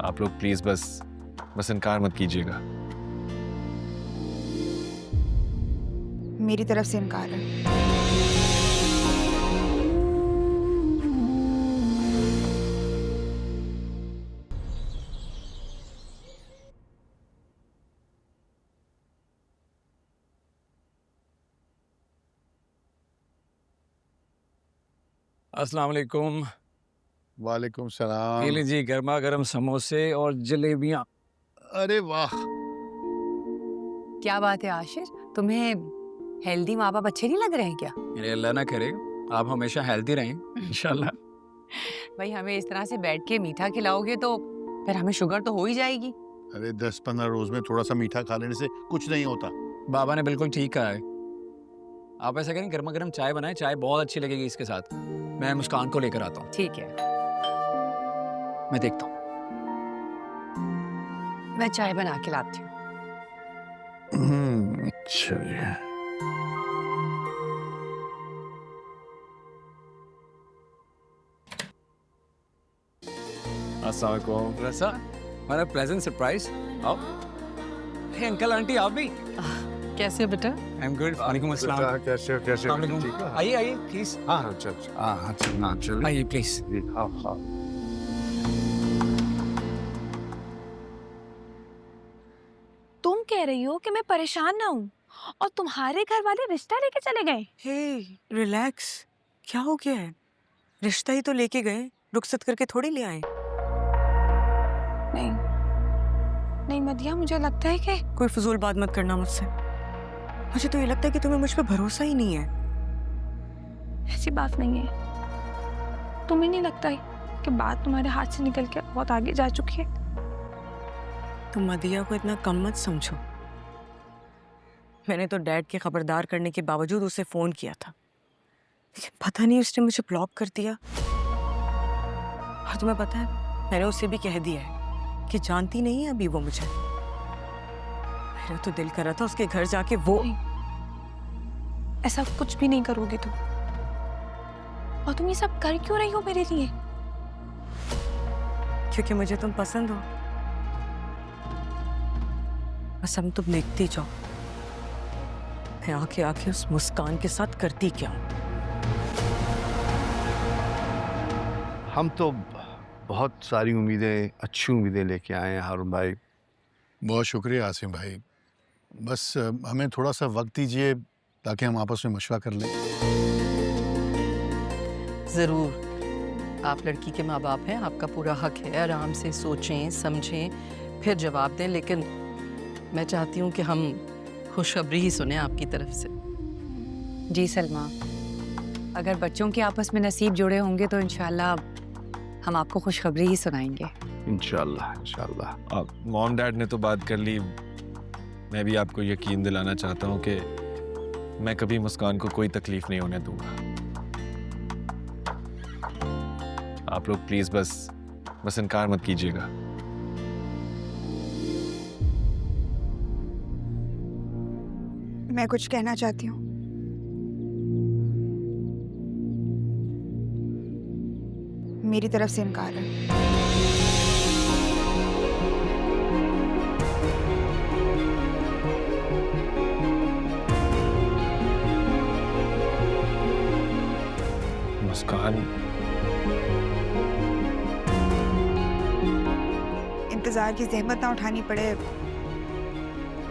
आप लोग प्लीज बस इनकार मत कीजिएगा। मेरी तरफ से इनकार है। अस्सलाम वालेकुम। वालेकुम ये सलाम। लीजिए गर्मा गर्म समोसे और जलेबियाँ। अरे वाह, क्या बात है आशिर, तुम्हें हेल्दी माँ बाप अच्छे नहीं लग रहे हैं क्या? मेरे अल्लाह ना करे आप हमेशा हेल्दी रहें इंशाल्लाह। भाई हमें इस तरह से बैठ के मीठा खिलाओगे तो फिर हमें शुगर तो हो ही जाएगी। अरे 10-15 रोज में थोड़ा सा मीठा खा लेने से कुछ नहीं होता। बाबा ने बिल्कुल ठीक कहा है। आप ऐसा करें गर्मा गर्म चाय बनाएं, चाय बहुत अच्छी लगेगी इसके साथ। मैं मुस्कान को लेकर आता हूँ। ठीक है, मैं देखता हूँ। मैं चाय बना के लाती हूँ। चलिए। अस्सलाम वालेकुम। रसा हमारा प्लेजेंट सरप्राइज। आओ। हे अंकल आंटी आप भी। कैसे हो बेटा? I am good. वालेकुम अस्सलाम। कैसे अस्सलाम वालेकुम। आइए आइए प्लीज। हाँ चल चल। आइए प्लीज। हाँ। तुम कह रही हो कि मैं परेशान ना हूँ और तुम्हारे घर वाले रिश्ता लेके चले गए। हे रिलैक्स, क्या हो गया है? रिश्ता ही तो लेके गए, रुखसत करके थोड़ी ले आए। नहीं नहीं मदिया, मुझे लगता है कि कोई फजूल बात मत करना मुझसे। मुझे तो ये लगता है कि तुम्हें मुझ पे भरोसा ही नहीं है। ऐसी बात नहीं है। तुम्हें नहीं लगता है कि बात तुम्हारे हाथ से निकल के बहुत आगे जा चुकी है? तुम मदिया को इतना कम मत समझो। मैंने तो डैड के खबरदार करने के बावजूद उसे फोन किया था, लेकिन पता नहीं उसने मुझे ब्लॉक कर दिया। और तुम्हें पता है, मैंने उसे भी कह दिया है कि जानती नहीं है अभी वो मुझे। मेरा तो दिल कर रहा था उसके घर जाके वो। ऐसा कुछ भी नहीं करोगी तुम। और तुम ये सब कर क्यों रही हो मेरे लिए? क्योंकि मुझे तुम पसंद हो। बस हम तुम देखती जाओ, मैं आके आके उस मुस्कान के साथ करती क्या हूं। हम तो बहुत सारी उम्मीदें, अच्छी उम्मीदें लेके आए हैं हारून भाई। बहुत शुक्रिया आसिम भाई। बस हमें थोड़ा सा वक्त दीजिए ताकि हम आपस में मशवरा कर लें। जरूर, आप लड़की के माँ बाप हैं, आपका पूरा हक है आराम से सोचें समझें फिर जवाब दें, लेकिन मैं चाहती हूँ कि हम खुशखबरी ही सुने आपकी तरफ से। जी सलमा, अगर बच्चों के आपस में नसीब जुड़े होंगे तो इंशाल्लाह हम आपको खुशखबरी ही सुनाएंगे। इंशाल्लाह। अब मॉम डैड ने तो बात कर ली। मैं भी आपको यकीन दिलाना चाहता हूँ कि मैं कभी मुस्कान को कोई तकलीफ नहीं होने दूंगा। आप लोग प्लीज बस इनकार मत कीजिएगा। मैं कुछ कहना चाहती हूँ। मेरी तरफ से इनकार है। मुस्कान, इंतजार की जहमत ना उठानी पड़े,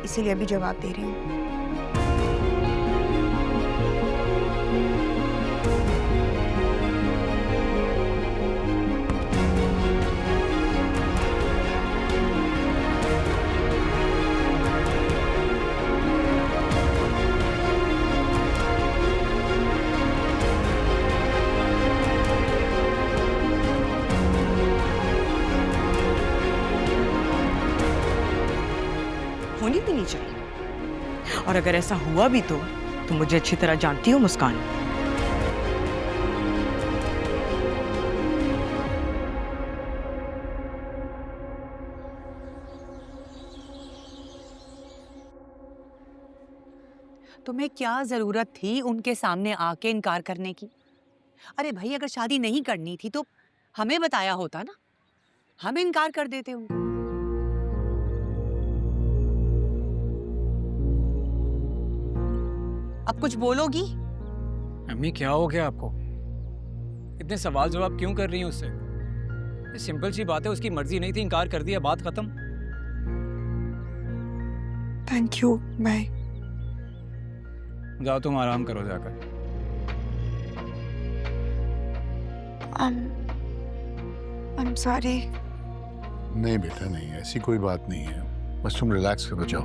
इसीलिए अभी जवाब दे रही हूँ। होनी भी नहीं चाहिए। और अगर ऐसा हुआ भी तो तुम मुझे अच्छी तरह जानती हो मुस्कान। तुम्हें क्या जरूरत थी उनके सामने आके इनकार करने की? अरे भाई, अगर शादी नहीं करनी थी तो हमें बताया होता ना। हम इनकार कर देते होंगे। अब कुछ बोलोगी? अम्मी क्या हो गया आपको? इतने सवाल जवाब क्यों कर रही हैं उससे? ये सिंपल सी बात है, उसकी मर्जी नहीं थी, इनकार कर दिया, बात खत्म। Thank you, bye. जाओ तुम आराम करो जाकर। I'm sorry। नहीं बेटा नहीं, ऐसी कोई बात नहीं है, बस तुम रिलैक्स करो, जाओ।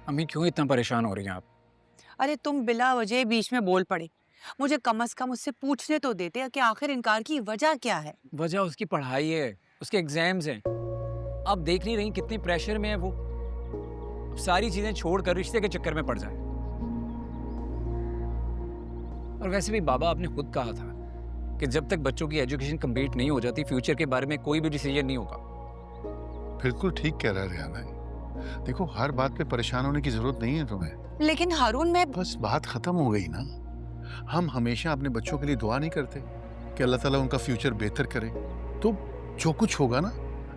अम्मी क्यों इतना परेशान हो रही हैं आप? अरे तुम बिला वजह बीच में बोल पड़े। मुझे कम से कम उससे पूछने तो देते कि आखिर इनकार की वजह क्या है। वजह उसकी पढ़ाई है, उसके एग्जाम्स हैं। आप देख नहीं रही कितनी प्रेशर में है वो? सारी चीजें छोड़कर रिश्ते के चक्कर में पड़ जाए। और वैसे भी बाबा आपने खुद कहा था कि जब तक बच्चों की एजुकेशन कंप्लीट नहीं हो जाती, फ्यूचर के बारे में कोई भी डिसीजन नहीं होगा। बिल्कुल ठीक कह रहा है रियाना। देखो, हर बात पे परेशान होने की जरूरत नहीं है तुम्हें। लेकिन हारून, मैं बस बात खत्म हो गई ना। हम हमेशा अपने बच्चों के लिए दुआ नहीं करते कि अल्लाह ताला उनका फ्यूचर बेहतर करे? तो जो कुछ होगा ना,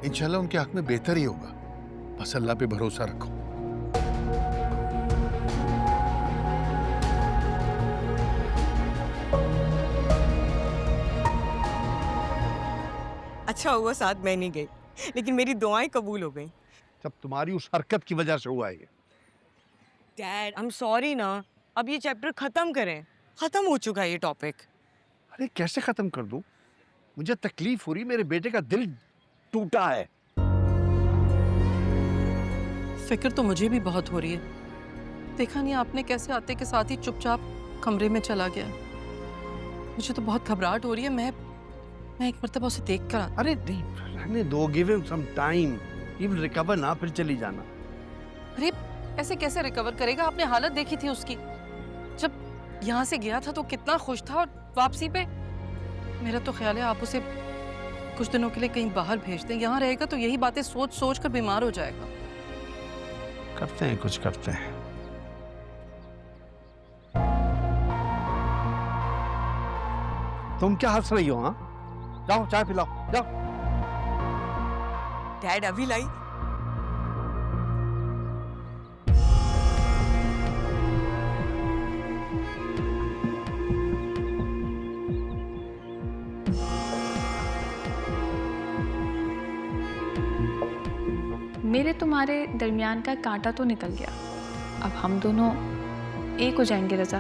इंशाल्लाह उनके हक में बेहतर ही होगा। बस अल्लाह पे भरोसा रखो। अच्छा हुआ साथ मैं नहीं गई, लेकिन मेरी दुआएं कबूल हो गई। सब तुम्हारी उस हरकत की वजह से हुआ है ये। डैड, आई एम सॉरी ना। अब ये चैप्टर खत्म करें। खत्म हो चुका है ये टॉपिक। अरे कैसे खत्म कर दूं? मुझे तकलीफ हो रही, मेरे बेटे का दिल टूटा है। फिक्र तो मुझे भी बहुत हो रही है। देखा नहीं आपने कैसे आते के साथ ही चुपचाप कमरे में चला गया। मुझे तो बहुत घबराहट हो रही है। मैं एक मरतबा उसे देख कर अरे नहीं, रहने दो, give him some time, he will recover ना, फिर चली जाना। अरे ऐसे कैसे रिकवर करेगा? आपने हालत देखी थी उसकी। जब यहाँ से गया था तो कितना खुश था, और वापसी पे मेरा तो ख्याल है आप उसे कुछ दिनों के लिए कहीं बाहर भेज दें। यहाँ रहेगा तो यही बातें सोच सोच कर बीमार हो जाएगा। करते हैं, कुछ करते हैं। तुम क्या हंस रही हो? हाँ, जाओ चाय पिलाओ, जाओ। डैड अभी लाई। मेरे तुम्हारे दरमियान का कांटा तो निकल गया। अब हम दोनों एक हो जाएंगे रज़ा।